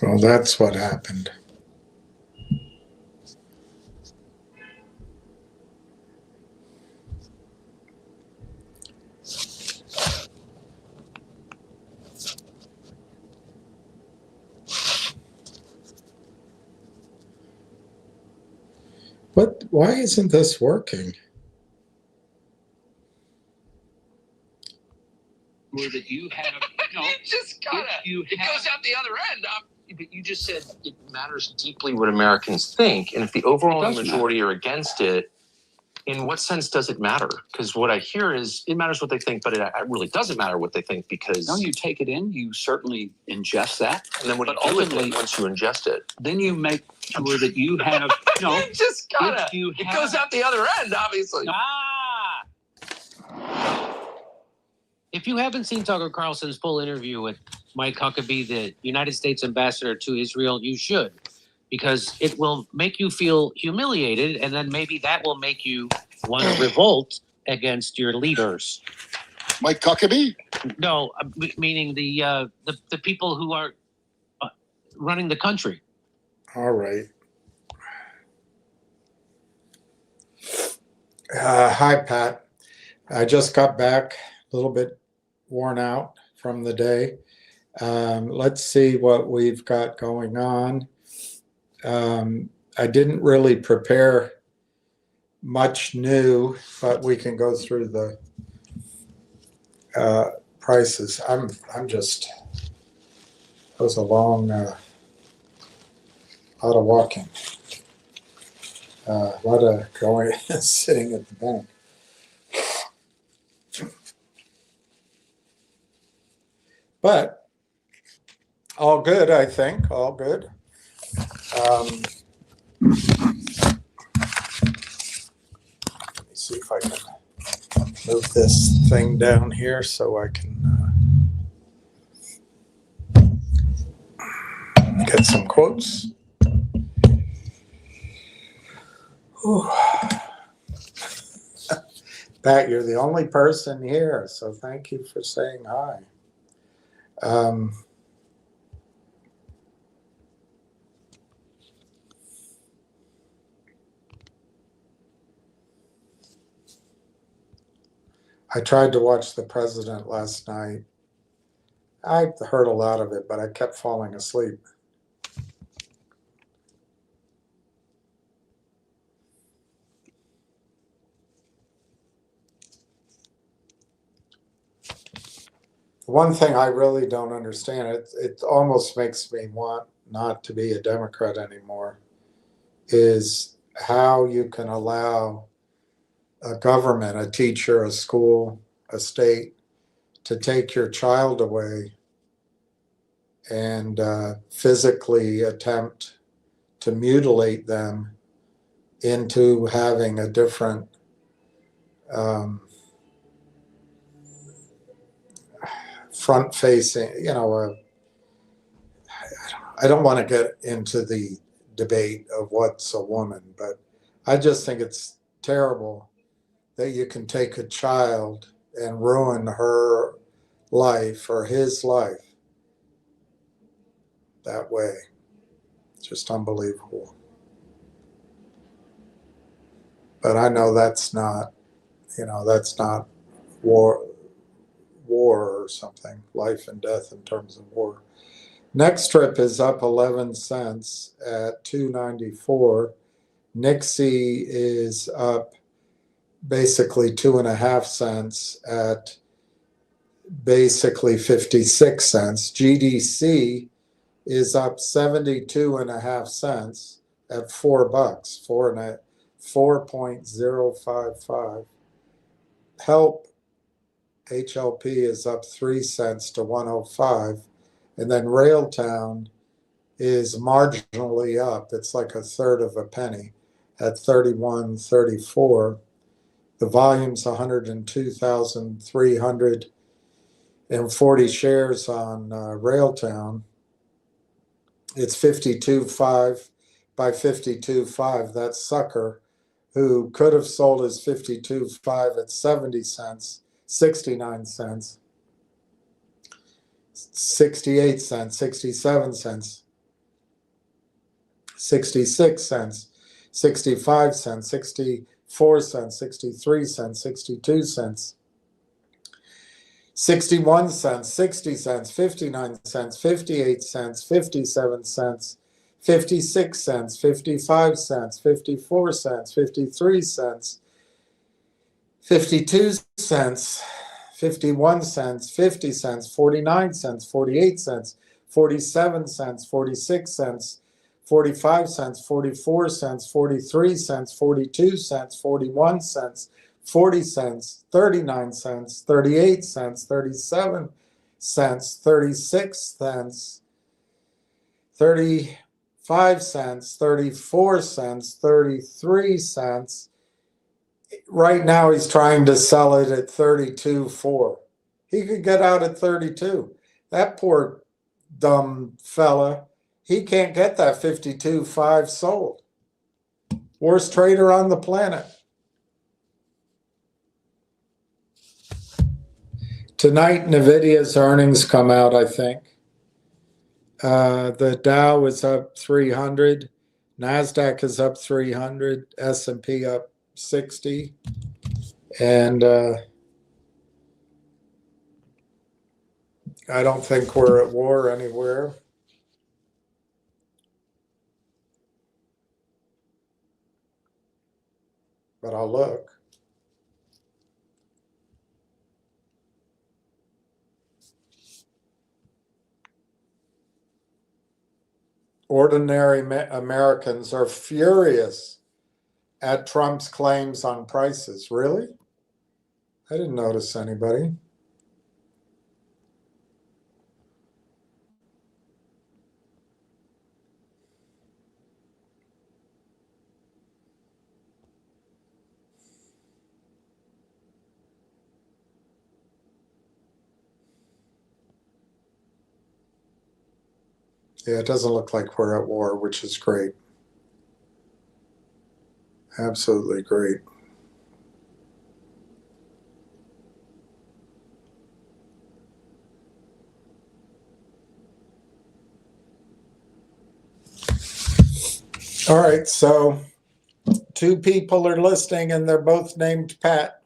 Well, that's what happened. What? Why isn't this working? That you have, you just gotta. It goes out the other end. But you just said it matters deeply what Americans think, and if the overwhelming majority are against it, in what sense does it matter? Because what I hear is it matters what they think, but it really doesn't matter what they think because no, you take it in, you certainly ingest that, and then what do you do with it once you ingest it? Then you make sure that you have, you just gotta. It goes out the other end, obviously. If you haven't seen Tucker Carlson's full interview with Mike Huckabee, the United States ambassador to Israel, you should, because it will make you feel humiliated, and then maybe that will make you want to revolt against your leaders. Mike Huckabee? No, meaning the people who are running the country. All right. Hi, Pat. I just got back a little bit worn out from the day. Let's see what we've got going on. I didn't really prepare much new, but we can go through the prices. I'm just, that was a long, lot of walking. A lot of going, sitting at the bank. But all good, I think, all good. Let me see if I can move this thing down here so I can get some quotes. Pat, you're the only person here, so thank you for saying hi. I tried to watch the president last night. I heard a lot of it, but I kept falling asleep. One thing I really don't understand, it almost makes me want not to be a Democrat anymore, is how you can allow a government, a teacher, a school, a state, to take your child away and physically attempt to mutilate them into having a different front-facing, you know, I don't want to get into the debate of what's a woman, but I just think it's terrible that you can take a child and ruin her life or his life that way. It's just unbelievable. But I know that's not, you know, that's not war or something, life and death in terms of war. Next strip is up 11 cents at $2.94. Nixie is up basically 2.5 cents at basically 56 cents. GDC is up 72.5 cents at $4, 4.055. Help HLP is up 3 cents to 105, and then Railtown is marginally up. It's like a third of a penny at 31.34. The volume's 102,340 shares on Railtown. It's 52.5 by 52.5. That sucker who could have sold his 52.5 at 70 cents, 69 cents, 68 cents, 67 cents, 66 cents, 65 cents, 64 cents, 63 cents, 62 cents, 61 cents, 60 cents, 59 cents, 58 cents, 57 cents, 56 cents, 55 cents, 54 cents, 53 cents, 52 cents, 51 cents, 50 cents, 49 cents, 48 cents, 47 cents, 46 cents, 45 cents, 44 cents, 43 cents, 42 cents, 41 cents, 40 cents, 39 cents, 38 cents, 37 cents, 36 cents, 35 cents, 34 cents, 33 cents. Right now he's trying to sell it at 32.4. He could get out at 32. That poor dumb fella, he can't get that 52.5 sold. Worst trader on the planet. Tonight, NVIDIA's earnings come out, I think. The Dow is up 300. NASDAQ is up 300. S&P up 60. And I don't think we're at war anywhere. But I'll look. Ordinary Americans are furious at Trump's claims on prices. Really? I didn't notice anybody. Yeah, it doesn't look like we're at war, which is great. Absolutely great. All right, so 2 people are listening and they're both named Pat.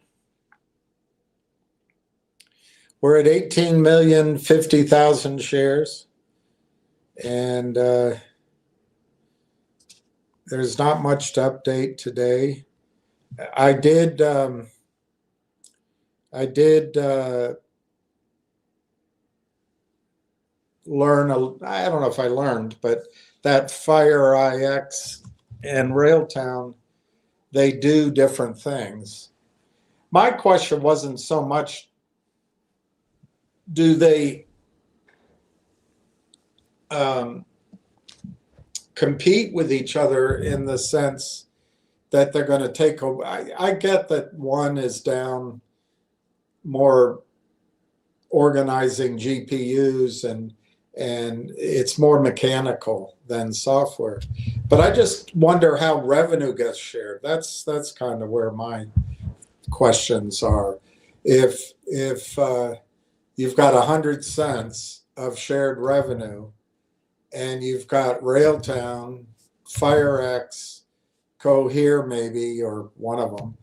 We're at 18,050,000 shares. And there's not much to update today. I did learn, I don't know if I learned, but that Fire IX and Railtown, they do different things. My question wasn't so much, do they compete with each other in the sense that they're going to take over? I get that one is down more organizing GPUs and it's more mechanical than software. But I just wonder how revenue gets shared. That's kind of where my questions are. If you've got 100 cents of shared revenue and you've got Railtown, FireX, Cohere maybe, or one of them,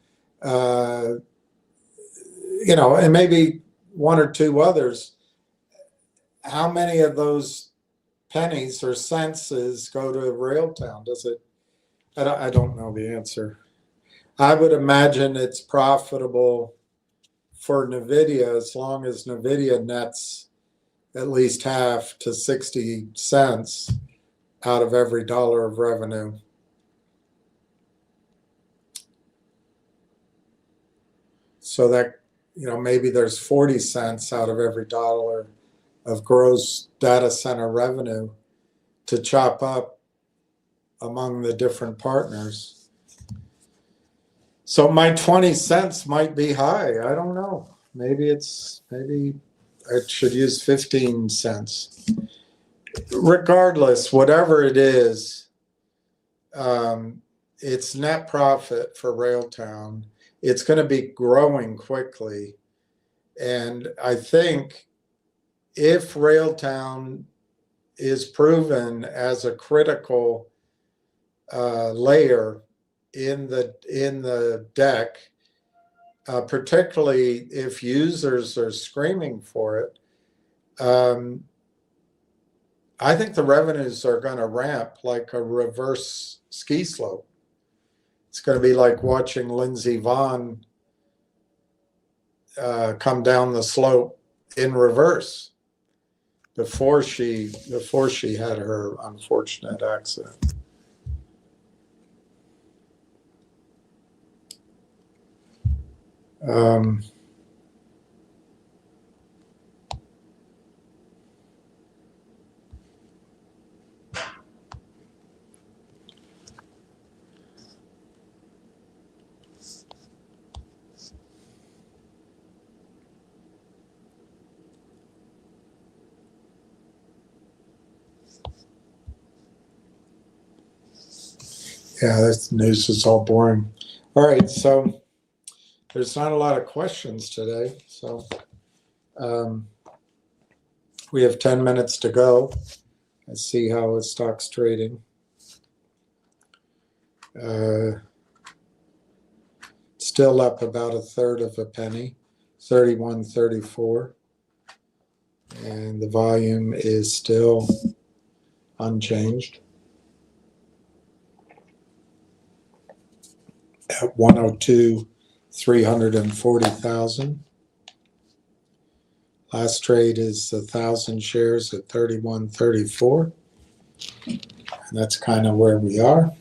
and maybe 1 or 2 others, how many of those pennies or cents go to Railtown? Does it? I don't know the answer. I would imagine it's profitable for NVIDIA as long as NVIDIA nets at least half to 60 cents out of every dollar of revenue. So that, maybe there's 40 cents out of every dollar of gross data center revenue to chop up among the different partners. So my 20 cents might be high. I don't know. Maybe I should use 15 cents. Regardless, whatever it is, it's net profit for Railtown. It's going to be growing quickly. And I think if Railtown is proven as a critical layer in the deck, particularly if users are screaming for it. I think the revenues are going to ramp like a reverse ski slope. It's going to be like watching Lindsey Vonn come down the slope in reverse before she had her unfortunate accident. Yeah, this news is all boring. All right, so there's not a lot of questions today, so we have 10 minutes to go. Let's see how the stock's trading. Still up about a third of a penny, 31.34, and the volume is still unchanged at 102,340,000. Last trade is 1,000 shares at 31.34, and that's kind of where we are.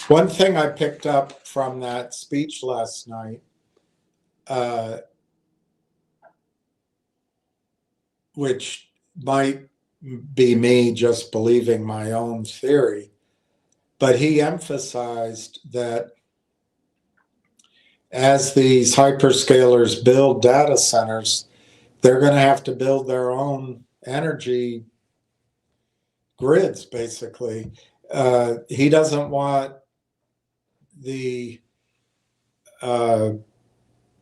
One thing I picked up from that speech last night, which might be me just believing my own theory, but he emphasized that as these hyperscalers build data centers, they're going to have to build their own energy grids, basically. He doesn't want the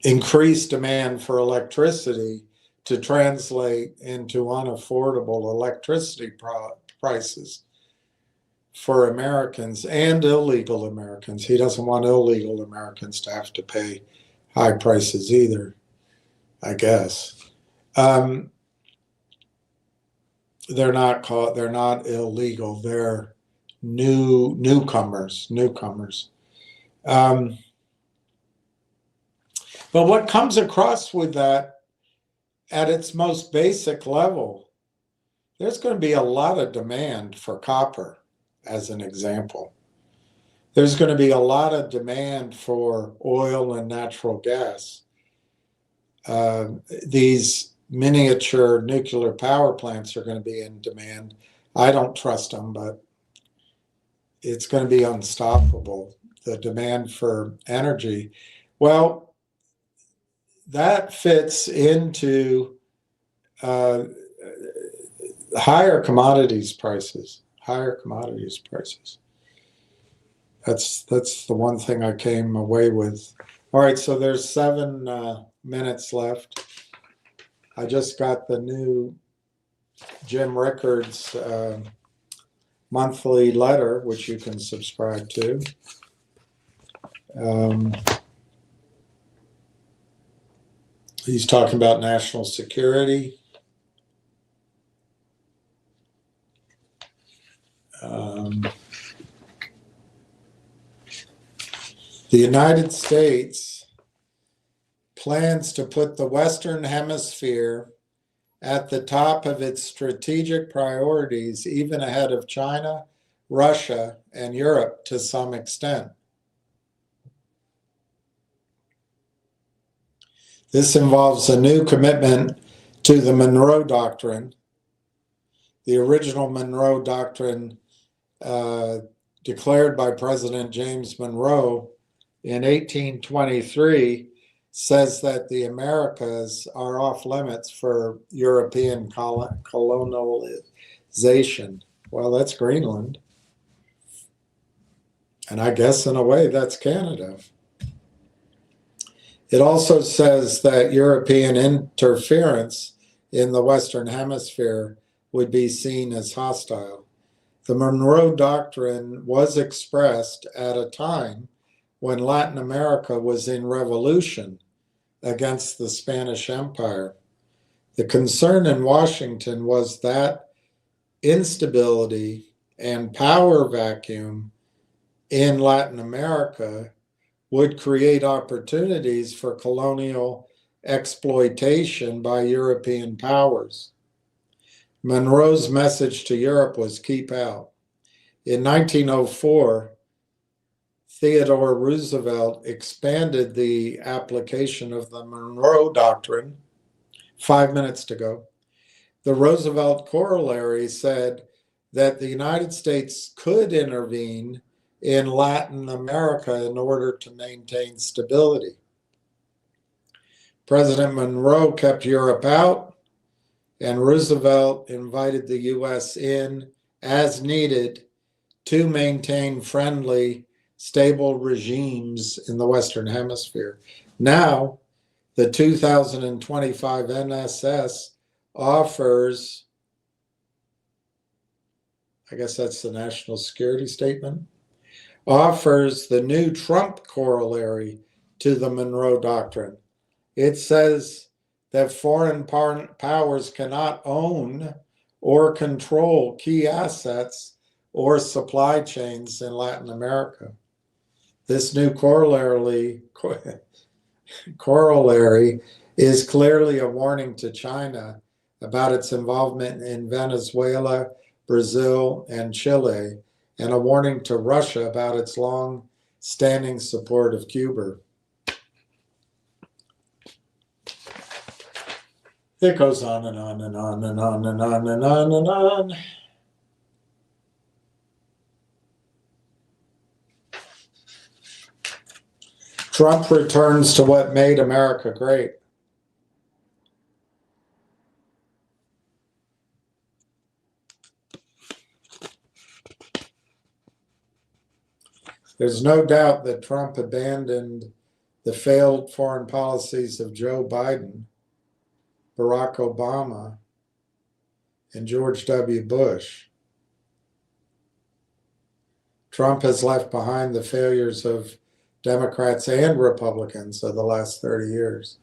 increased demand for electricity to translate into unaffordable electricity prices for Americans and illegal Americans. He doesn't want illegal Americans to have to pay high prices either, I guess. They're not illegal. They're newcomers. But what comes across with that at its most basic level, there's going to be a lot of demand for copper, as an example. There's going to be a lot of demand for oil and natural gas. These miniature nuclear power plants are going to be in demand. I don't trust them, but it's going to be unstoppable, the demand for energy. Well, that fits into higher commodities prices. That's the one thing I came away with. All right, so there's 7 minutes left. I just got the new Jim Rickards monthly letter, which you can subscribe to. He's talking about national security. The United States plans to put the Western Hemisphere at the top of its strategic priorities, even ahead of China, Russia, and Europe to some extent. This involves a new commitment to the Monroe Doctrine. The original Monroe Doctrine, declared by President James Monroe in 1823, says that the Americas are off limits for European colonization. Well, that's Greenland. And I guess in a way that's Canada. It also says that European interference in the Western Hemisphere would be seen as hostile. The Monroe Doctrine was expressed at a time when Latin America was in revolution against the Spanish Empire. The concern in Washington was that instability and power vacuum in Latin America would create opportunities for colonial exploitation by European powers. Monroe's message to Europe was keep out. In 1904, Theodore Roosevelt expanded the application of the Monroe Doctrine. 5 minutes to go. The Roosevelt Corollary said that the United States could intervene in Latin America in order to maintain stability. President Monroe kept Europe out, and Roosevelt invited the U.S. in as needed to maintain friendly, stable regimes in the Western Hemisphere. Now, the 2025 NSS offers, I guess that's the national security statement, offers the new Trump corollary to the Monroe Doctrine. It says that foreign powers cannot own or control key assets or supply chains in Latin America. This new corollary is clearly a warning to China about its involvement in Venezuela, Brazil, and Chile, and a warning to Russia about its long-standing support of Cuba. It goes on and on and on and on and on and on and on. Trump returns to what made America great. There's no doubt that Trump abandoned the failed foreign policies of Joe Biden, Barack Obama, and George W. Bush. Trump has left behind the failures of Democrats and Republicans of the last 30 years.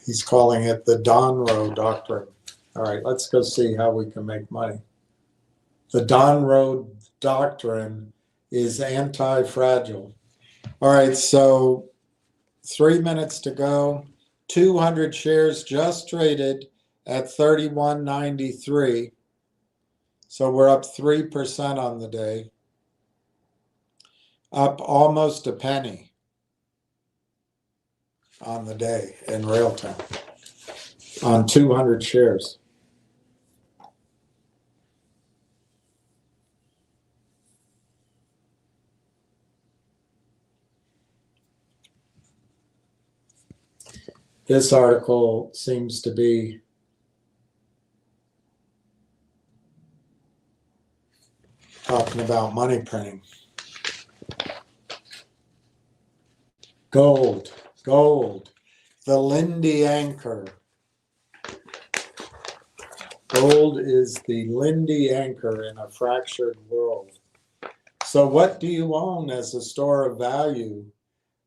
He's calling it the Monroe Doctrine. All right, let's go see how we can make money. The Monroe Doctrine is anti-fragile. All right, so 3 minutes to go. 200 shares just traded at $31.93. So we're up 3% on the day. Up almost a penny on the day in real time on 200 shares. This article seems to be talking about money printing. Gold, the Lindy anchor. Gold is the Lindy anchor in a fractured world. So what do you own as a store of value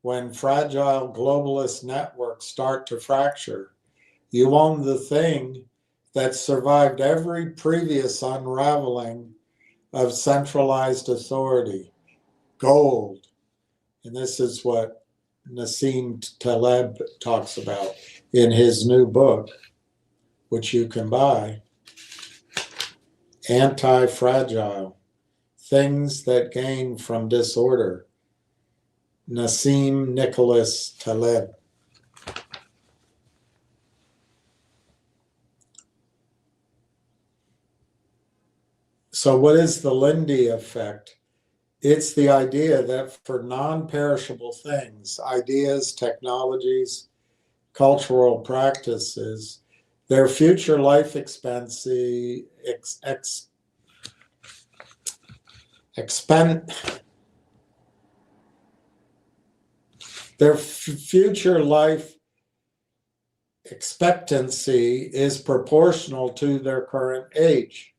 when fragile globalist networks start to fracture? You own the thing that survived every previous unraveling of centralized authority, gold. And this is what Nassim Taleb talks about in his new book, which you can buy, Anti-Fragile, Things That Gain from Disorder, Nassim Nicholas Taleb. So what is the Lindy effect? It's the idea that for non-perishable things, ideas, technologies, cultural practices, their future life expectancy is proportional to their current age.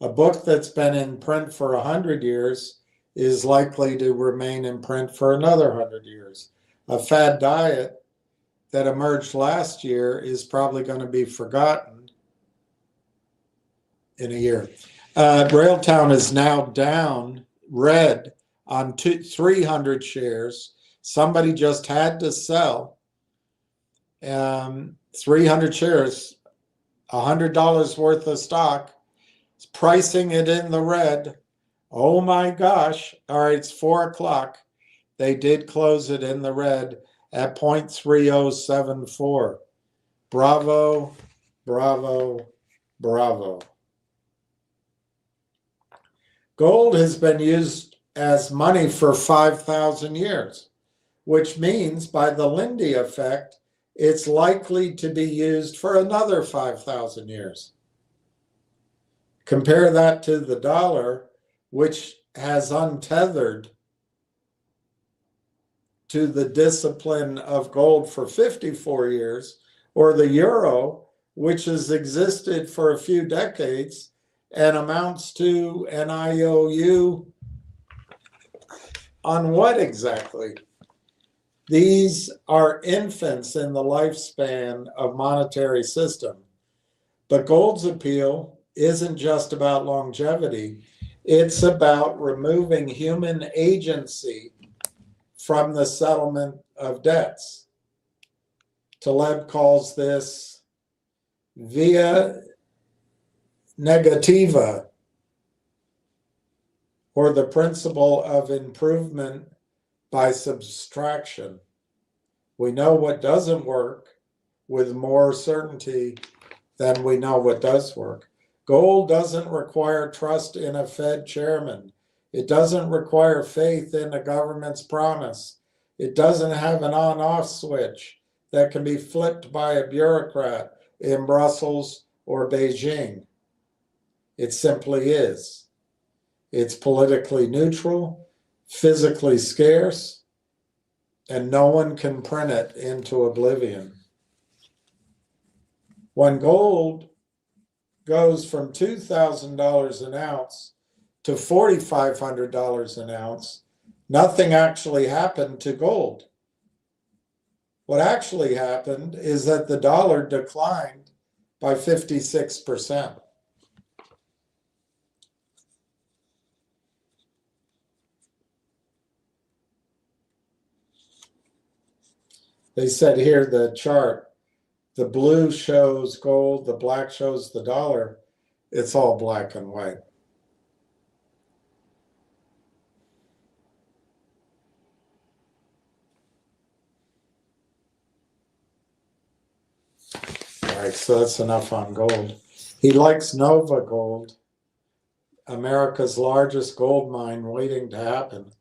A book that's been in print for 100 years is likely to remain in print for another 100 years. A fad diet that emerged last year is probably going to be forgotten in a year. Railtown is now down red on 300 shares. Somebody just had to sell 300 shares, $100 worth of stock, pricing it in the red. Oh my gosh. All right, it's 4 o'clock. They did close it in the red at 0.3074. Bravo, bravo, bravo. Gold has been used as money for 5,000 years, which means by the Lindy effect, it's likely to be used for another 5,000 years. Compare that to the dollar, which has untethered to the discipline of gold for 54 years, or the euro, which has existed for a few decades and amounts to an IOU on what exactly? These are infants in the lifespan of monetary system. But gold's appeal isn't just about longevity. It's about removing human agency from the settlement of debts. Taleb calls this via negativa, or the principle of improvement by subtraction. We know what doesn't work with more certainty than we know what does work. Gold doesn't require trust in a Fed chairman. It doesn't require faith in a government's promise. It doesn't have an on-off switch that can be flipped by a bureaucrat in Brussels or Beijing. It simply is. It's politically neutral, physically scarce, and no one can print it into oblivion. When gold goes from $2,000 an ounce to $4,500 an ounce, nothing actually happened to gold. What actually happened is that the dollar declined by 56%. They said here the chart, the blue shows gold, the black shows the dollar. It's all black and white. All right, so that's enough on gold. He likes Nova Gold, America's largest gold mine waiting to happen.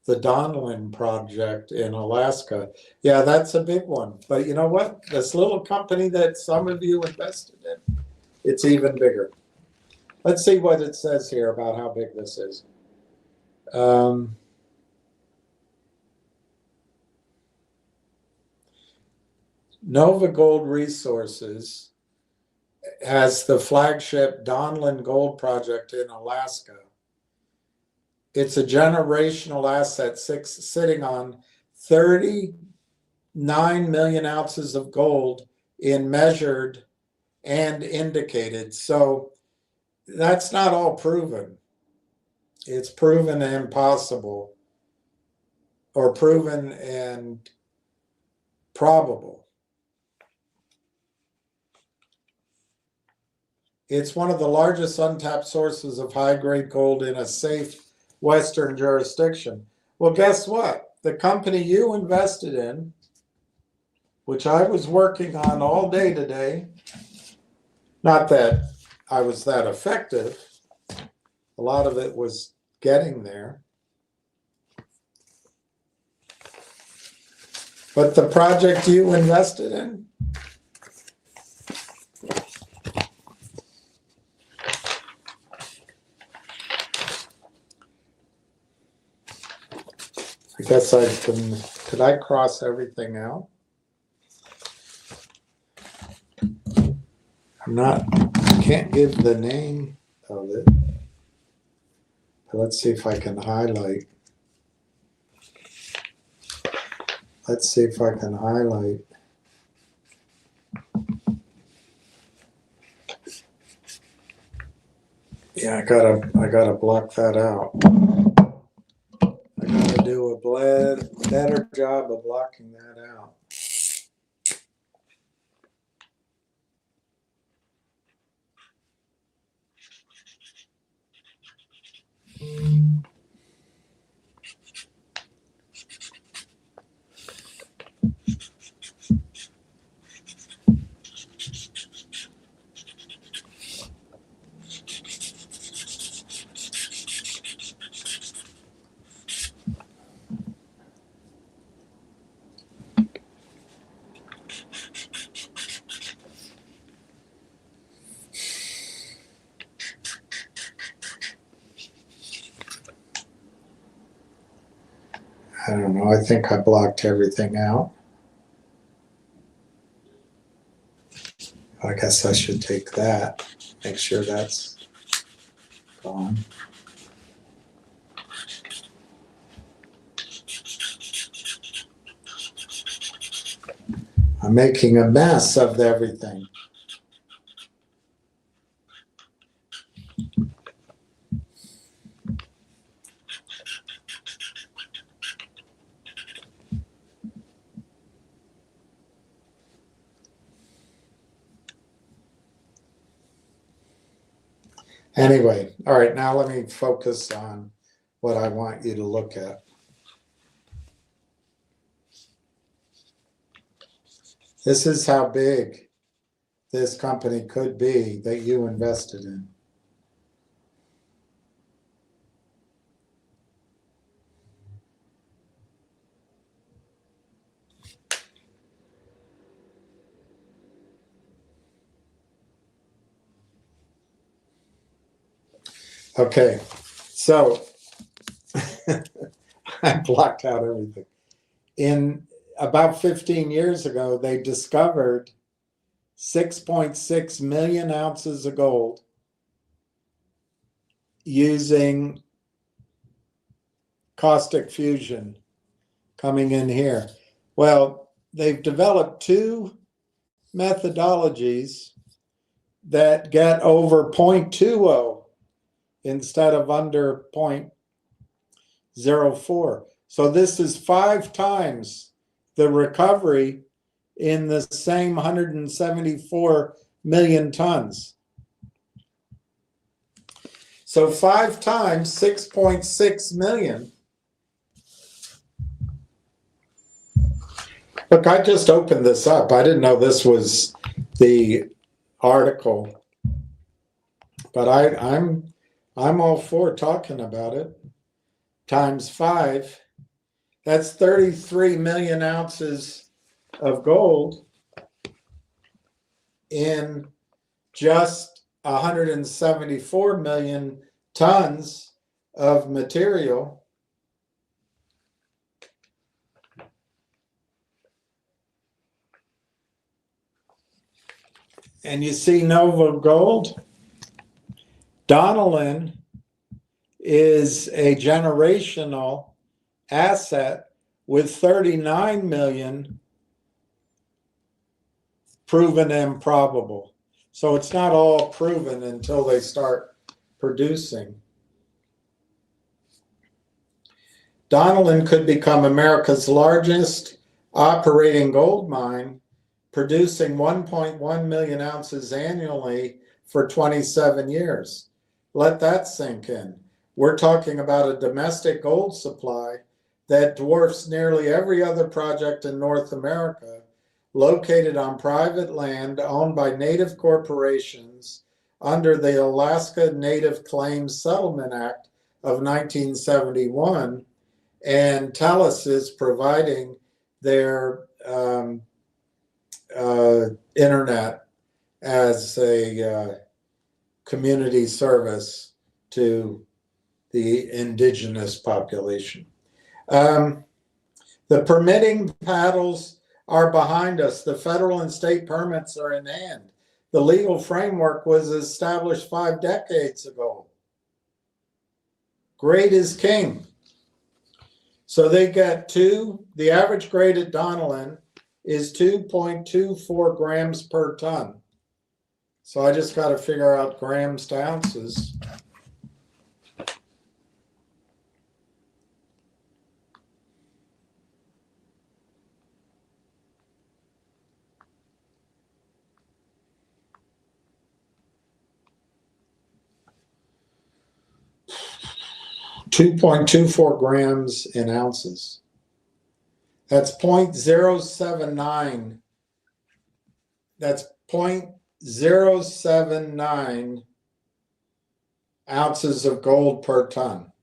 The Donlin project in Alaska. Yeah, that's a big one. But you know what? This little company that some of you invested in, it's even bigger. Let's see what it says here about how big this is. Nova Gold Resources has the flagship Donlin Gold project in Alaska. It's a generational asset sitting on 39 million ounces of gold in measured and indicated. So that's not all proven. It's proven and possible, or proven and probable. It's one of the largest untapped sources of high-grade gold in a safe Western jurisdiction. Well, guess what? The company you invested in, which I was working on all day today, not that I was that effective, a lot of it was getting there, but the project you invested in, I guess could I cross everything out? I can't give the name of it. Let's see if I can highlight. Let's see if I can highlight. Yeah, I gotta block that out. I gotta do a better job of blocking that out. I don't know, I think I blocked everything out. I guess I should take that, make sure that's gone. I'm making a mess of everything. Anyway, all right, now let me focus on what I want you to look at. This is how big this company could be that you invested in. Okay, so I blocked out everything. In about 15 years ago, they discovered 6.6 million ounces of gold using caustic fusion coming in here. Well, they've developed two methodologies that get over 0.20 instead of under 0.04. So this is 5 times the recovery in the same 174 million tons. So 5 times 6.6 million. Look, I just opened this up. I didn't know this was the article, but I'm all for talking about it. Times 5, that's 33 million ounces of gold in just 174 million tons of material. And you see Nova Gold, Donalyn is a generational asset with 39 million proven improbable. So it's not all proven until they start producing. Donalyn could become America's largest operating gold mine, producing 1.1 million ounces annually for 27 years. Let that sink in. We're talking about a domestic gold supply that dwarfs nearly every other project in North America, located on private land owned by native corporations under the Alaska Native Claims Settlement Act of 1971. And TELUS is providing their internet as a community service to the indigenous population. The permitting paddles are behind us. The federal and state permits are in hand. The legal framework was established 5 decades ago. Grade is king. So they get the average grade at Donnellan is 2.24 grams per ton. So I just got to figure out grams to ounces. .24 grams in ounces. That's 0.079. That's 0.079 ounces of gold per ton.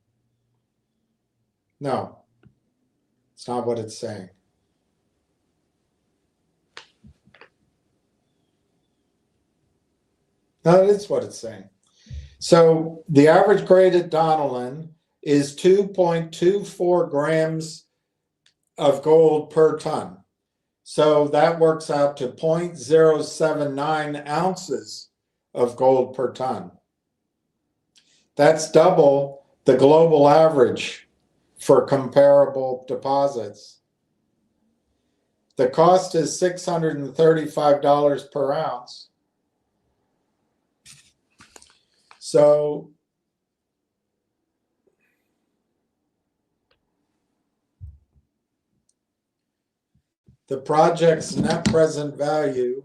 No, it's not what it's saying. No, it is what it's saying. So the average grade at Donnellan is 2.24 grams of gold per ton. So that works out to 0.079 ounces of gold per ton. That's double the global average for comparable deposits. The cost is $635 per ounce. So the project's net present value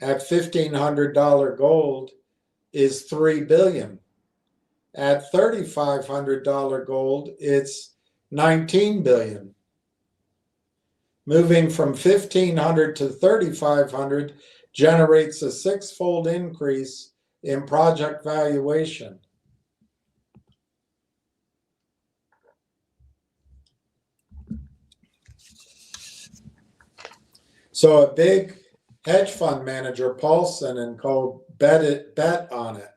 at $1,500 gold is $3 billion. At $3,500 gold, it's $19 billion. Moving from $1,500 to $3,500 generates a 6-fold increase in project valuation. So a big hedge fund manager, Paulson and Co., bet on it.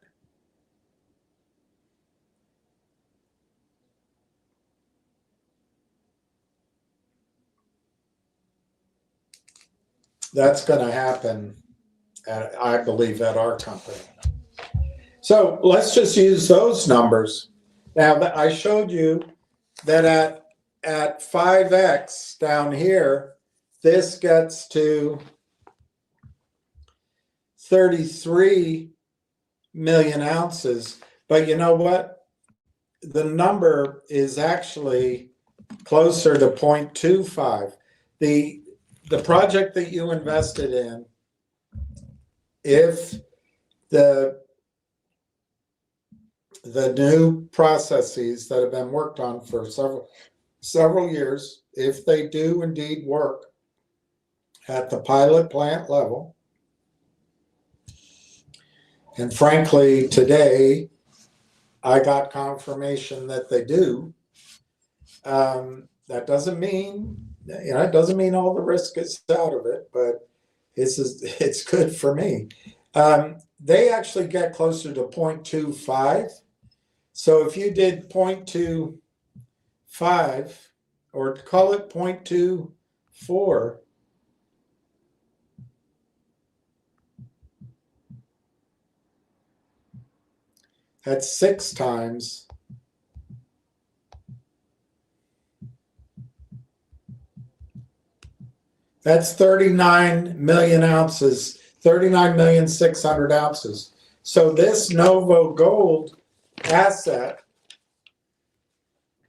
That's going to happen, I believe, at our company. So let's just use those numbers. Now, I showed you that at 5x down here, this gets to 33 million ounces. But you know what? The number is actually closer to 0.25. The project that you invested in, if the new processes that have been worked on for several years, if they do indeed work at the pilot plant level, and frankly, today I got confirmation that they do. That doesn't mean, it doesn't mean all the risk is out of it, but it's good for me. They actually get closer to 0.25. So if you did 0.25 or call it 0.24, that's 6 times. That's 39 million ounces, 39,600,000 ounces. So this Novo Gold asset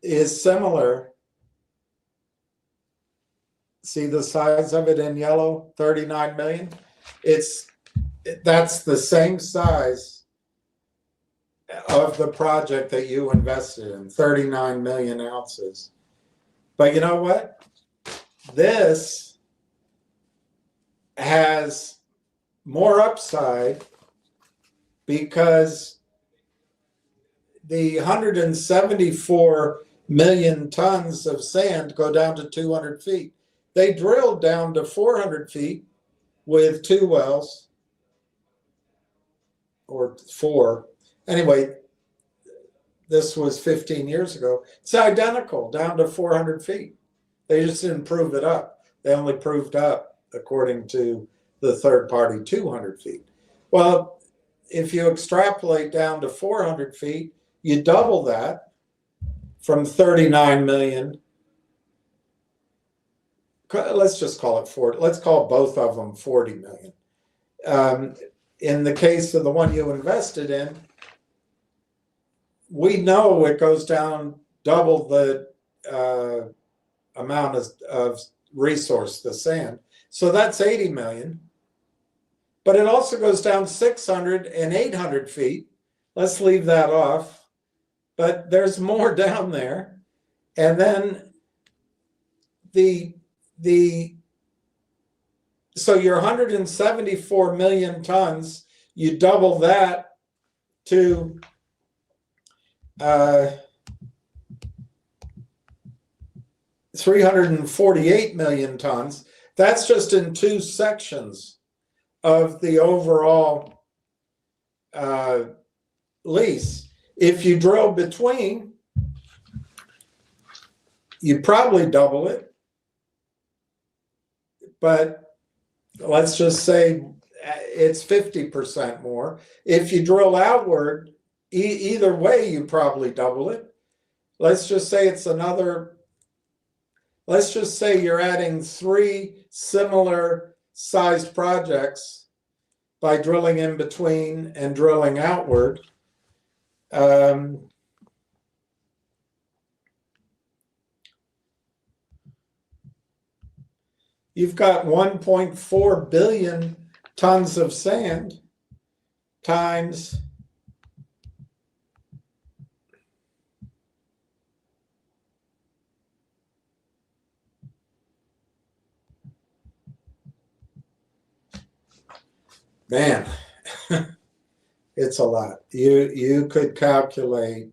is similar. See the size of it in yellow, 39 million? That's the same size of the project that you invested in, 39 million ounces. But you know what? This has more upside because the 174 million tons of sand go down to 200 feet. They drilled down to 400 feet with 2 wells, or 4. Anyway, this was 15 years ago. It's identical down to 400 feet. They just didn't prove it up. They only proved up according to the third party 200 feet. Well, if you extrapolate down to 400 feet, you double that from 39 million. Let's just call it 40. Let's call both of them 40 million. In the case of the one you invested in, we know it goes down double the amount of resource, the sand. So that's 80 million. But it also goes down 600 and 800 feet. Let's leave that off. But there's more down there. And then so your 174 million tons, you double that to 348 million tons. That's just in two sections of the overall lease. If you drill between, you probably double it. But let's just say it's 50% more. If you drill outward, either way, you probably double it. Let's just say it's another, let's just say you're adding 3 similar sized projects by drilling in between and drilling outward. You've got 1.4 billion tons of sand times man, it's a lot. You could calculate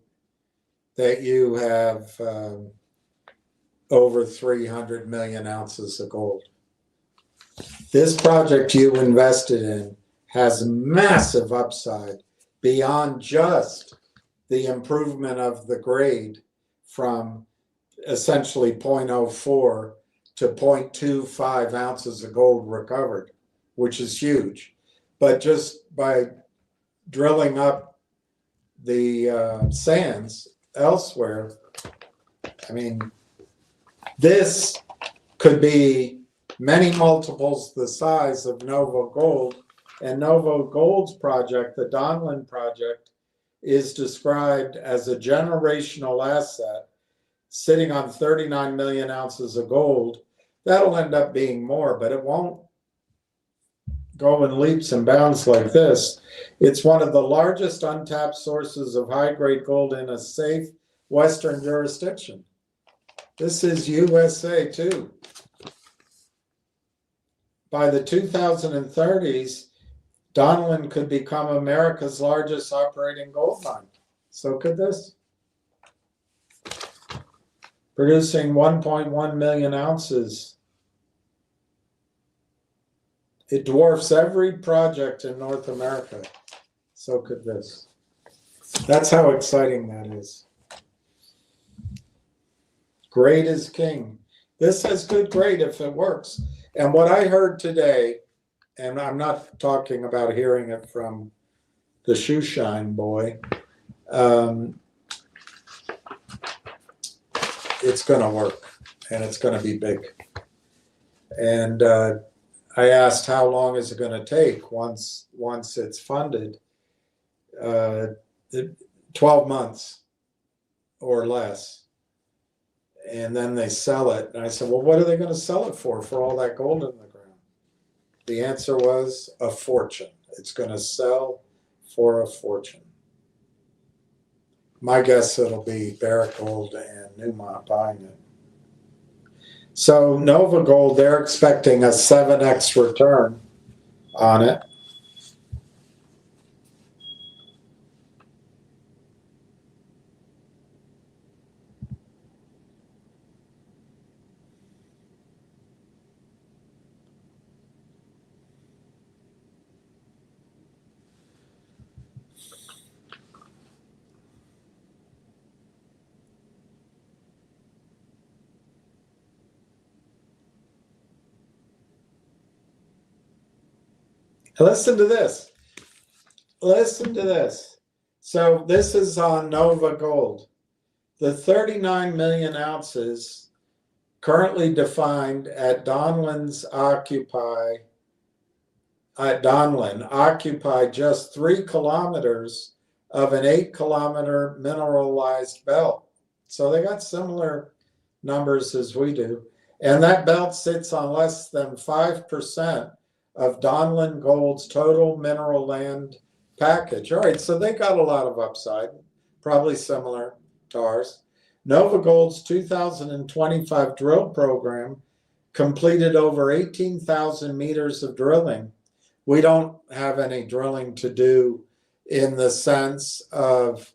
that you have over 300 million ounces of gold. This project you invested in has massive upside beyond just the improvement of the grade from essentially 0.04 to 0.25 ounces of gold recovered, which is huge. But just by drilling up the sands elsewhere, I mean, this could be many multiples the size of Novo Gold. And Novo Gold's project, the Donlin project, is described as a generational asset sitting on 39 million ounces of gold. That'll end up being more, but it won't go in leaps and bounds like this. It's one of the largest untapped sources of high-grade gold in a safe Western jurisdiction. This is USA too. By the 2030s, Donlin could become America's largest operating gold mine. So could this. Producing 1.1 million ounces. It dwarfs every project in North America. So could this. That's how exciting that is. Grade is king. This has good grade if it works. And what I heard today, and I'm not talking about hearing it from the shoeshine boy, it's going to work and it's going to be big. And I asked how long is it going to take once it's funded? 12 months or less. And then they sell it. And I said, well, what are they going to sell it for all that gold in the ground? The answer was a fortune. It's going to sell for a fortune. My guess it'll be Barrick Gold and Newmont buying it. So Nova Gold, they're expecting a 7x return on it. Listen to this. Listen to this. So this is on Nova Gold. The 39 million ounces currently defined at Donlin occupy just 3 kilometers of an 8-kilometer mineralized belt. So they got similar numbers as we do. And that belt sits on less than 5% of Donlin Gold's total mineral land package. All right, so they got a lot of upside, probably similar to ours. Nova Gold's 2025 drill program completed over 18,000 meters of drilling. We don't have any drilling to do in the sense of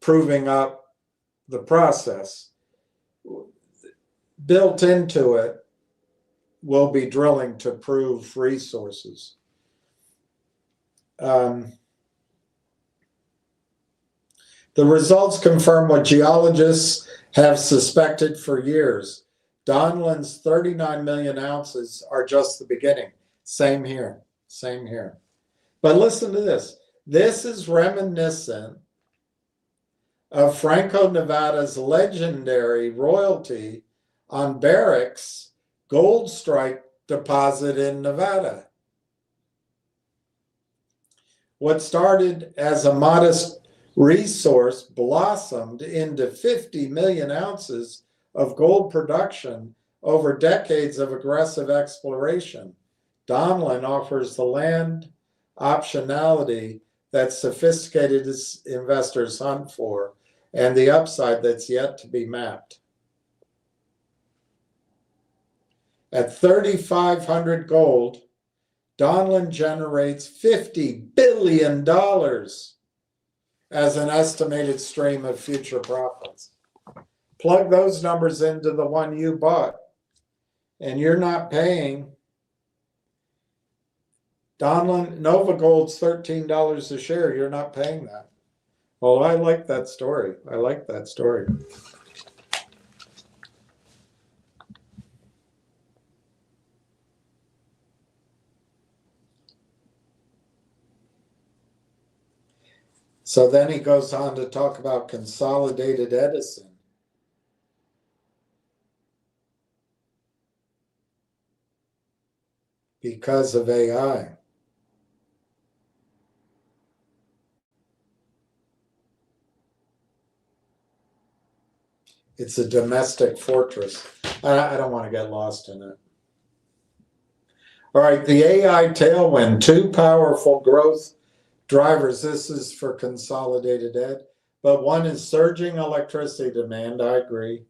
proving up the process. Built into it will be drilling to prove resources. The results confirm what geologists have suspected for years. Donlin's 39 million ounces are just the beginning. Same here, same here. But listen to this. This is reminiscent of Franco-Nevada's legendary royalty on Barrick's Gold Strike deposit in Nevada. What started as a modest resource blossomed into 50 million ounces of gold production over decades of aggressive exploration. Donlin offers the land optionality that sophisticated investors hunt for and the upside that's yet to be mapped. At 3,500 gold, Donlin generates $50 billion as an estimated stream of future profits. Plug those numbers into the one you bought, and you're not paying. Donlin, Nova Gold's $13 a share. You're not paying that. Well, I like that story. I like that story. So then he goes on to talk about Consolidated Edison. Because of AI. It's a domestic fortress. I don't want to get lost in it. All right, the AI tailwind, 2 powerful growth drivers. This is for Consolidated Ed, but one is surging electricity demand, I agree.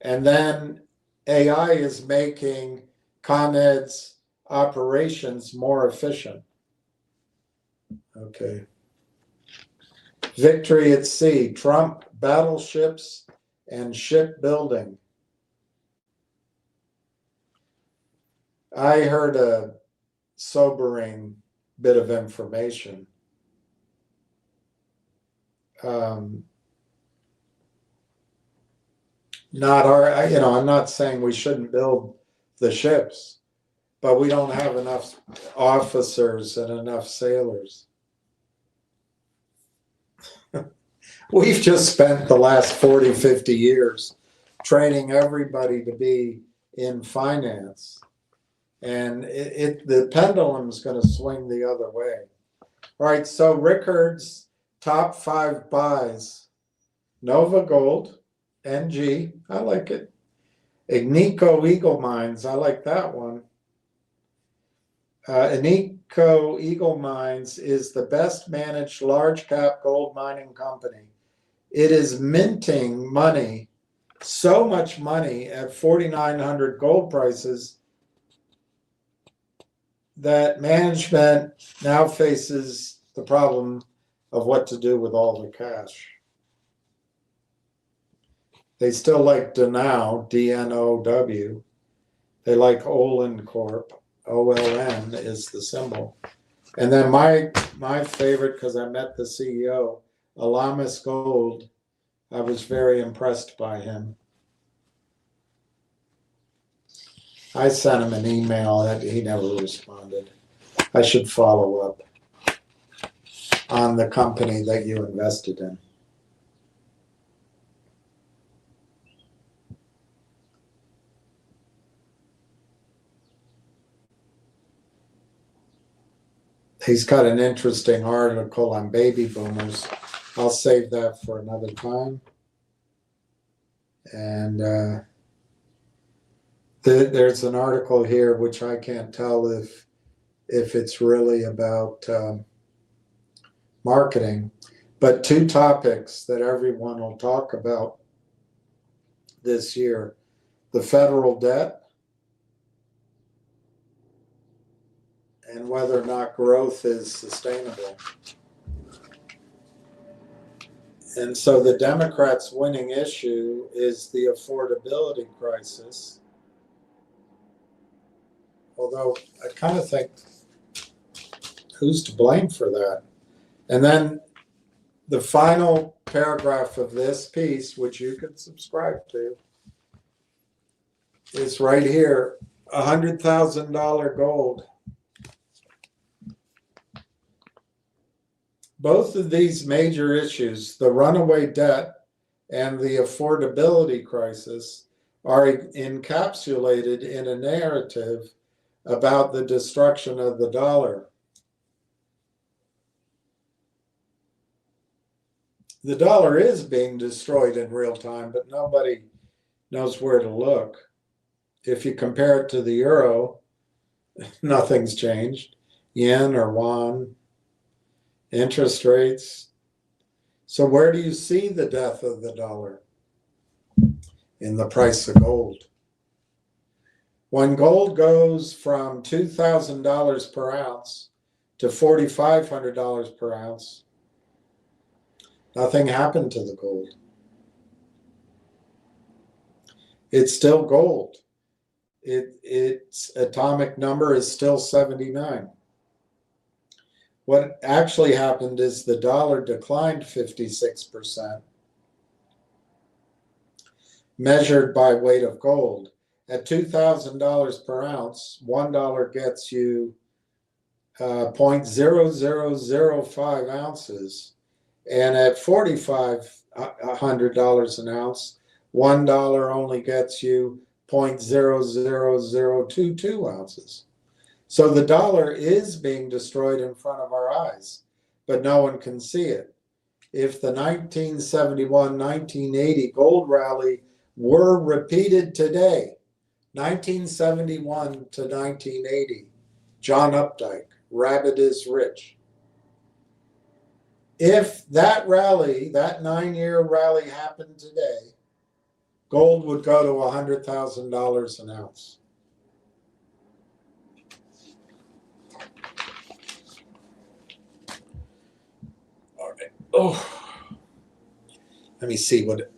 And then AI is making Con Ed's operations more efficient. Okay. Victory at sea, Trump battleships and shipbuilding. I heard a sobering bit of information. I'm not saying we shouldn't build the ships, but we don't have enough officers and enough sailors. We've just spent the last 40, 50 years training everybody to be in finance. And the pendulum's going to swing the other way. All right, so Rickard's top 5 buys. Nova Gold, NG, I like it. Agnico Eagle Mines, I like that one. Agnico Eagle Mines is the best managed large cap gold mining company. It is minting money, so much money at 4,900 gold prices that management now faces the problem of what to do with all the cash. They still like Dnow, D-N-O-W. They like Olin Corp, O-L-N is the symbol. And then my favorite, because I met the CEO, Alamis Gold, I was very impressed by him. I sent him an email and he never responded. I should follow up on the company that you invested in. He's got an interesting article on baby boomers. I'll save that for another time. And there's an article here which I can't tell if it's really about marketing, but two topics that everyone will talk about this year: the federal debt and whether or not growth is sustainable. And so the Democrats' winning issue is the affordability crisis. Although I kind of think, who's to blame for that? And then the final paragraph of this piece, which you can subscribe to, is right here: $100,000 gold. Both of these major issues, the runaway debt and the affordability crisis, are encapsulated in a narrative about the destruction of the dollar. The dollar is being destroyed in real time, but nobody knows where to look. If you compare it to the euro, nothing's changed. Yen or yuan, interest rates. So where do you see the death of the dollar? In the price of gold. When gold goes from $2,000 per ounce to $4,500 per ounce, nothing happened to the gold. It's still gold. Its atomic number is still 79. What actually happened is the dollar declined 56%, measured by weight of gold. At $2,000 per ounce, $1 gets you 0.0005 ounces. And at $4,500 an ounce, $1 only gets you 0.00022 ounces. So the dollar is being destroyed in front of our eyes, but no one can see it. If the 1971-1980 gold rally were repeated today, 1971 to 1980, John Updike, Rabbit is Rich. If that rally, that 9-year rally happened today, gold would go to $100,000 an ounce. All right. Oh, let me see what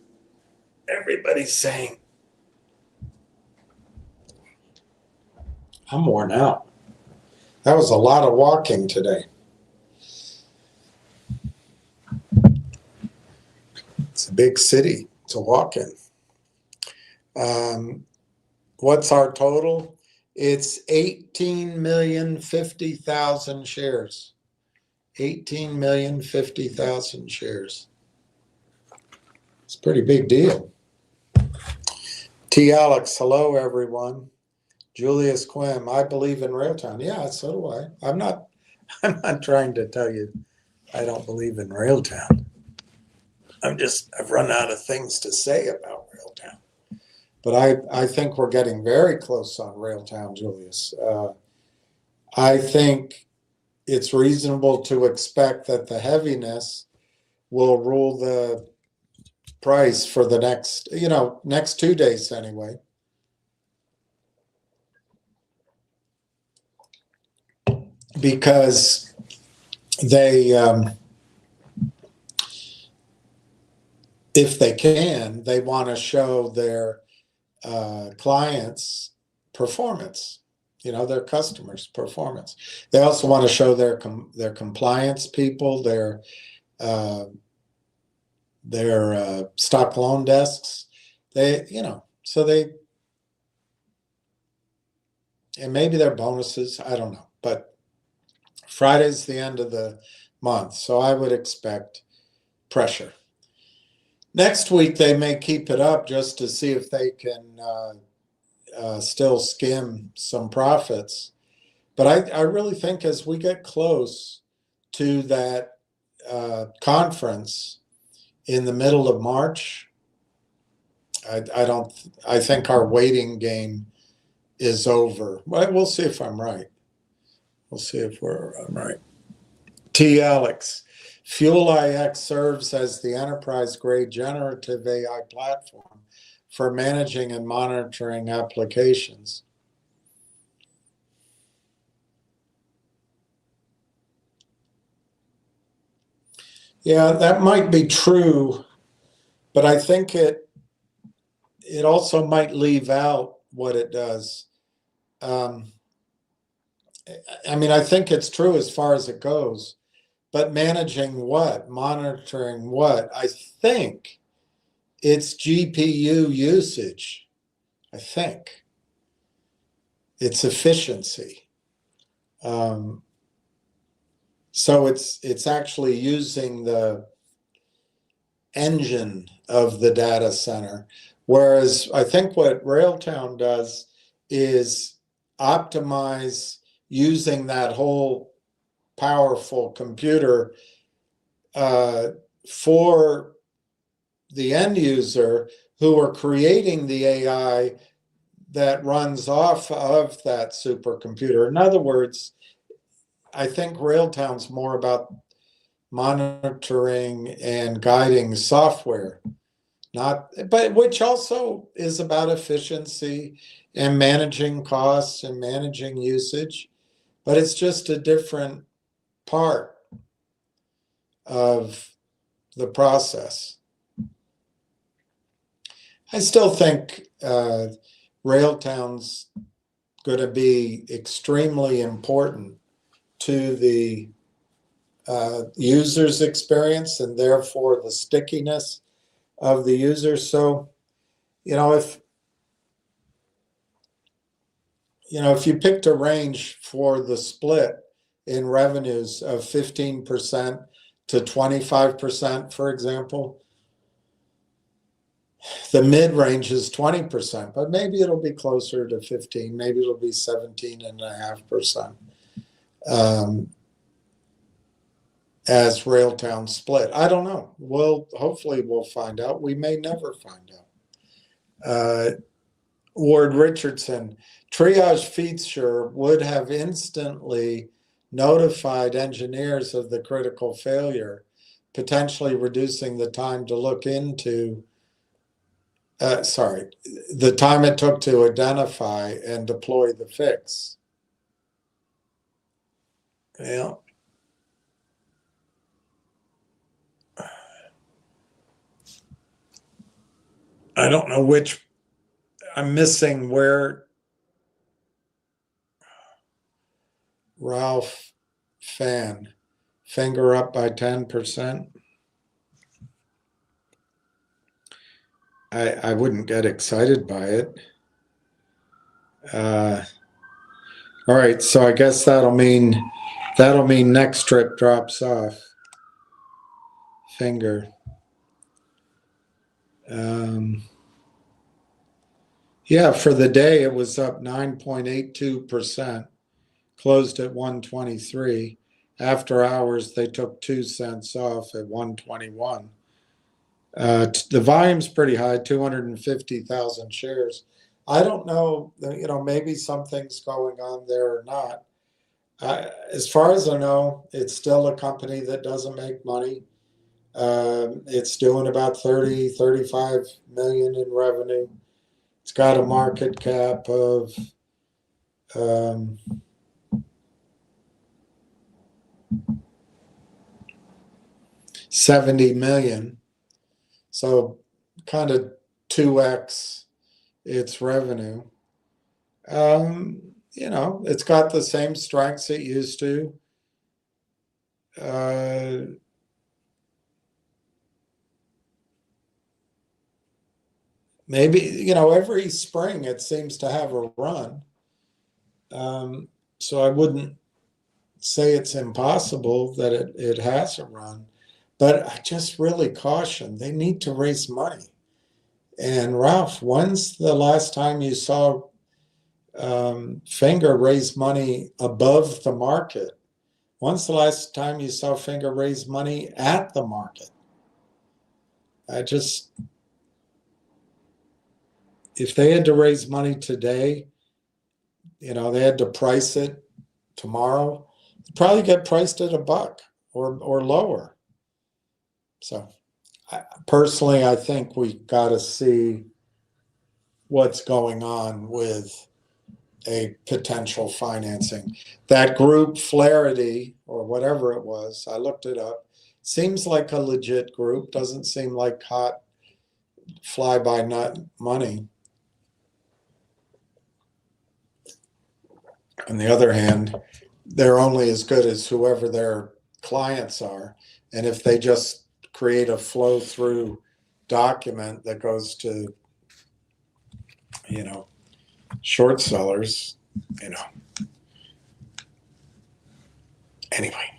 everybody's saying. I'm worn out. That was a lot of walking today. It's a big city to walk in. What's our total? It's 18,050,000 shares. 18,050,000 shares. It's a pretty big deal. T. Alex, hello everyone. Julius Quim, I believe in Railtown. Yeah, so do I. I'm not trying to tell you I don't believe in Railtown. I've run out of things to say about Railtown. But I think we're getting very close on Railtown, Julius. I think it's reasonable to expect that the heaviness will rule the price for the next 2 days anyway. Because they, if they can, they want to show their clients' performance, their customers' performance. They also want to show their compliance people, their stock loan desks. So they and maybe they're bonuses, I don't know. But Friday's the end of the month, so I would expect pressure. Next week, they may keep it up just to see if they can still skim some profits. But I really think as we get close to that conference in the middle of March, I think our waiting game is over. Well, we'll see if I'm right. We'll see if I'm right. T. Alex, Fuel iX serves as the enterprise-grade generative AI platform for managing and monitoring applications. Yeah, that might be true, but I think it also might leave out what it does. I mean, I think it's true as far as it goes, but managing what? Monitoring what? I think it's GPU usage. I think it's efficiency. So it's actually using the engine of the data center. Whereas I think what Railtown does is optimize using that whole powerful computer for the end user who are creating the AI that runs off of that supercomputer. In other words, I think Railtown's more about monitoring and guiding software, but which also is about efficiency and managing costs and managing usage, but it's just a different part of the process. I still think Railtown's going to be extremely important to the user's experience and therefore the stickiness of the user. So, if you picked a range for the split in revenues of 15% to 25%, for example, the mid range is 20%, but maybe it'll be closer to 15, maybe it'll be 17.5%. As Railtown split. I don't know. Hopefully we'll find out. We may never find out. Ward Richardson, triage feature would have instantly notified engineers of the critical failure, potentially reducing the time to look into, the time it took to identify and deploy the fix. Yeah. I don't know which, I'm missing where Ralph Fan, finger up by 10%. I wouldn't get excited by it. All right, so I guess that'll mean next trip drops off. Finger. Yeah, for the day it was up 9.82%, closed at 123. After hours, they took 2 cents off at 121. The volume's pretty high, 250,000 shares. I don't know, maybe something's going on there or not. As far as I know, it's still a company that doesn't make money. It's doing about 35 million in revenue. It's got a market cap of $70 million. So kind of 2x its revenue. It's got the same strengths it used to. Maybe, every spring it seems to have a run. So I wouldn't say it's impossible that it has a run, but I just really caution. They need to raise money. And Ralph, when's the last time you saw Finger raise money above the market? When's the last time you saw Finger raise money at the market? If they had to raise money today, they had to price it tomorrow, it'd probably get priced at $1 or lower. So personally, I think we got to see what's going on with a potential financing. That group, Flaherty, or whatever it was, I looked it up, seems like a legit group, doesn't seem like hot fly-by-nut money. On the other hand, they're only as good as whoever their clients are. And if they just create a flow-through document that goes to, short sellers, Anyway,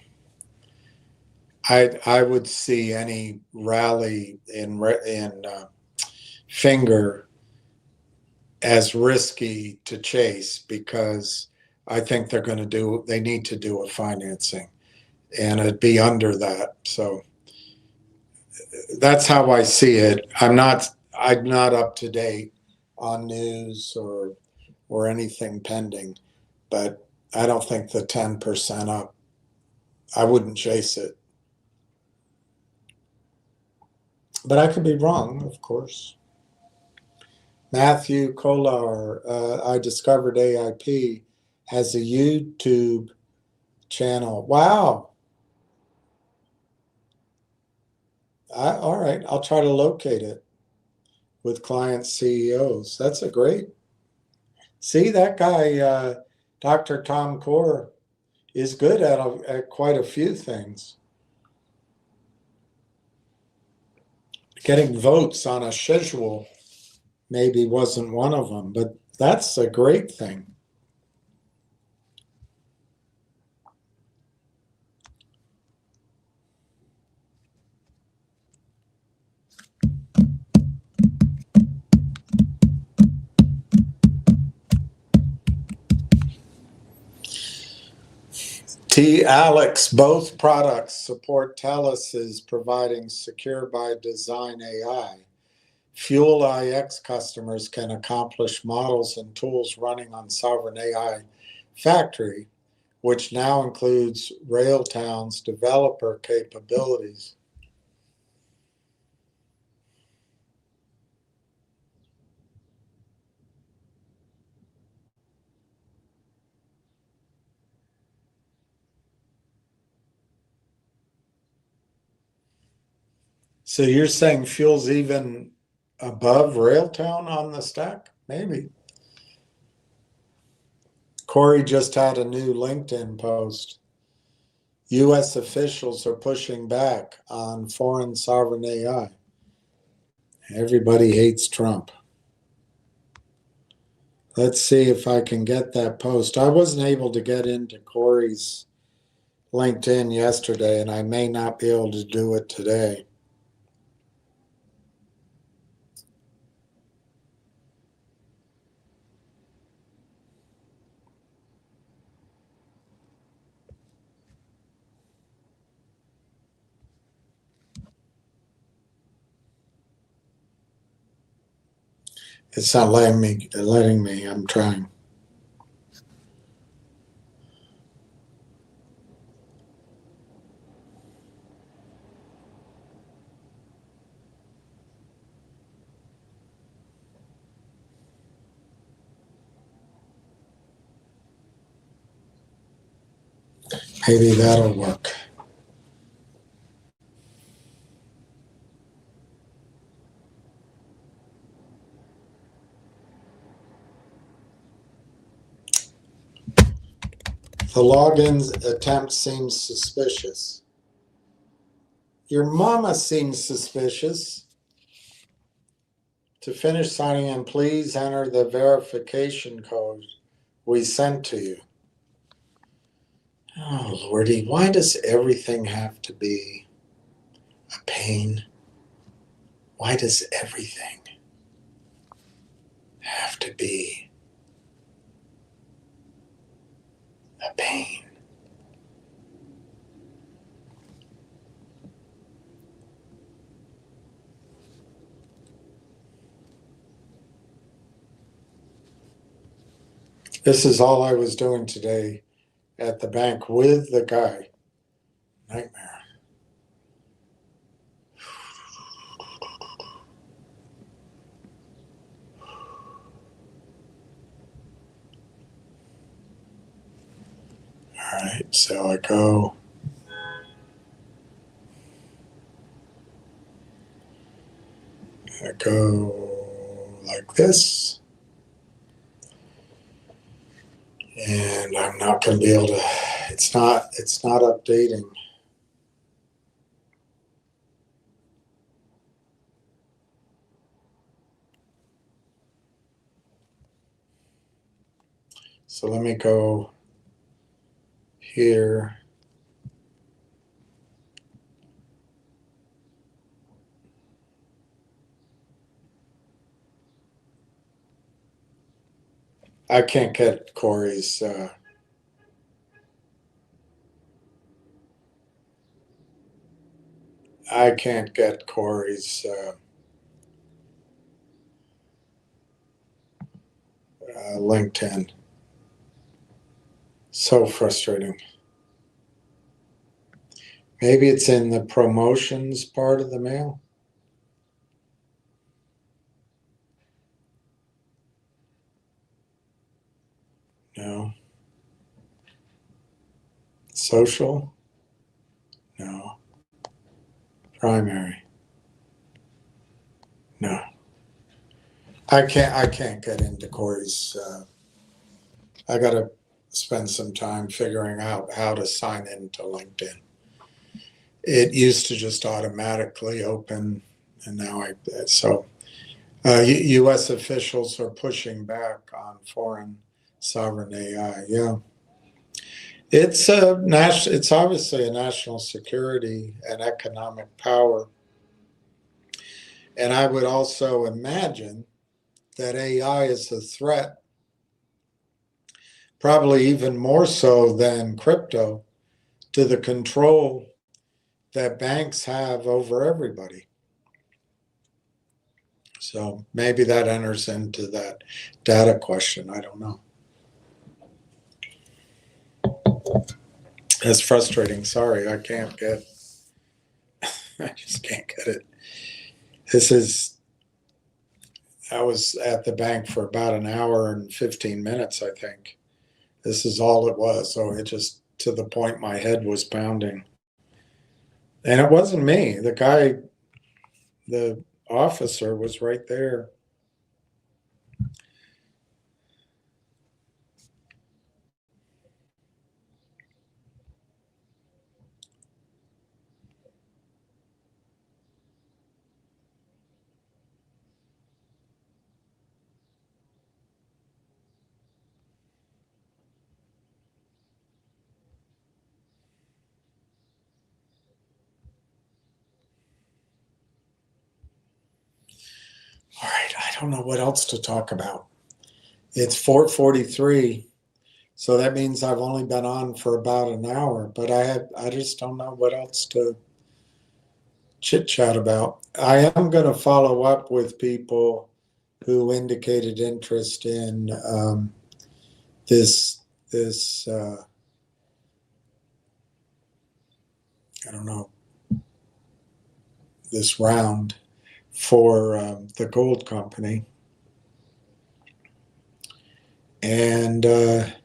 I would see any rally in Finger as risky to chase, because I think they need to do a financing, and it'd be under that. So that's how I see it. I'm not up to date on news or anything pending, but I don't think the 10% up, I wouldn't chase it. But I could be wrong, of course. Matthew Kolar, I discovered AIP has a YouTube channel. Wow. All right, I'll try to locate it with client CEOs. That's a great. See, that guy, Dr. Tom Core, is good at quite a few things. Getting votes on a schedule maybe wasn't one of them, but that's a great thing. Alex, both products support Telus' providing secure by design AI. Fuel IX customers can accomplish models and tools running on Sovereign AI Factory, which now includes Railtown's developer capabilities. So you're saying Fuel's even above Railtown on the stack? Maybe. Corey just had a new LinkedIn post. U.S. officials are pushing back on foreign sovereign AI. Everybody hates Trump. Let's see if I can get that post. I wasn't able to get into Corey's LinkedIn yesterday, and I may not be able to do it today. It's not letting me. I'm trying. Maybe that'll work. The login attempt seems suspicious. Your mama seems suspicious. To finish signing in, please enter the verification code we sent to you. Oh, Lordy, why does everything have to be a pain? Why does everything have to be a pain? This is all I was doing today at the bank with the guy. Nightmare. All right, so I go like this, and I'm not going to be able to. It's not updating. So let me go here. I can't get Corey's. I can't get Corey's LinkedIn. So frustrating. Maybe it's in the promotions part of the mail. No. Social? No. Primary? No. I can't get into Corey's. I got to spend some time figuring out how to sign into LinkedIn. It used to just automatically open, and now U.S. officials are pushing back on foreign sovereign AI. Yeah, it's it's obviously a national security and economic power, and I would also imagine that AI is a threat, probably even more so than crypto, to the control that banks have over everybody. So maybe that enters into that data question. I don't know. It's frustrating. Sorry, I can't get. I just can't get it. I was at the bank for about an hour and 15 minutes, I think. This is all it was. So it just, to the point my head was pounding. And it wasn't me. The guy, the officer was right there. All right, I don't know what else to talk about. It's 4:43, so that means I've only been on for about an hour, but I just don't know what else to chit chat about. I am going to follow up with people who indicated interest in this I don't know, this round for the gold company. And I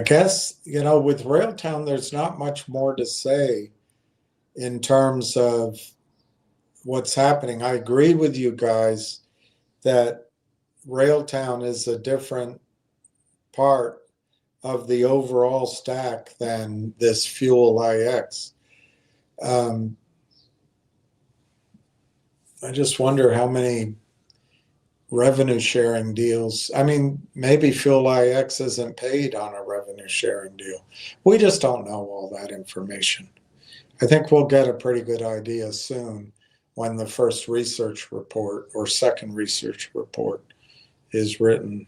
guess, with Railtown, there's not much more to say in terms of what's happening. I agree with you guys that Railtown is a different part of the overall stack than this Fuel IX. I just wonder how many revenue sharing deals. I mean, maybe Fuel IX isn't paid on a revenue sharing deal. We just don't know all that information. I think we'll get a pretty good idea soon when the first research report or second research report is written.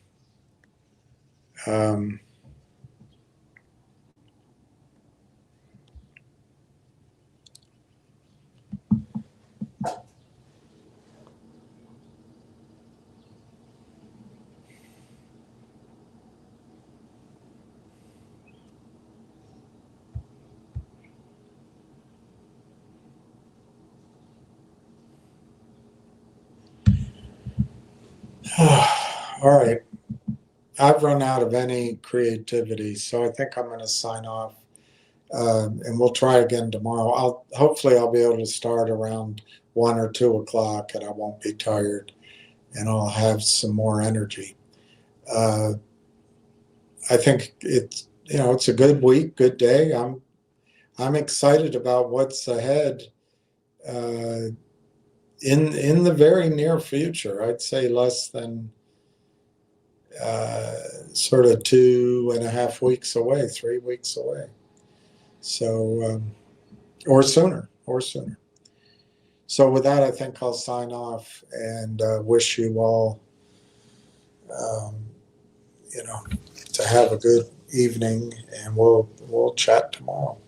All right. I've run out of any creativity, so I think I'm going to sign off, and we'll try again tomorrow. Hopefully I'll be able to start around 1 or 2 o'clock, and I won't be tired, and I'll have some more energy. I think it's a good week, good day. I'm excited about what's ahead in the very near future. I'd say less than sort of 2.5 weeks away, 3 weeks away. So, or sooner. So with that, I think I'll sign off and wish you all, to have a good evening, and we'll chat tomorrow.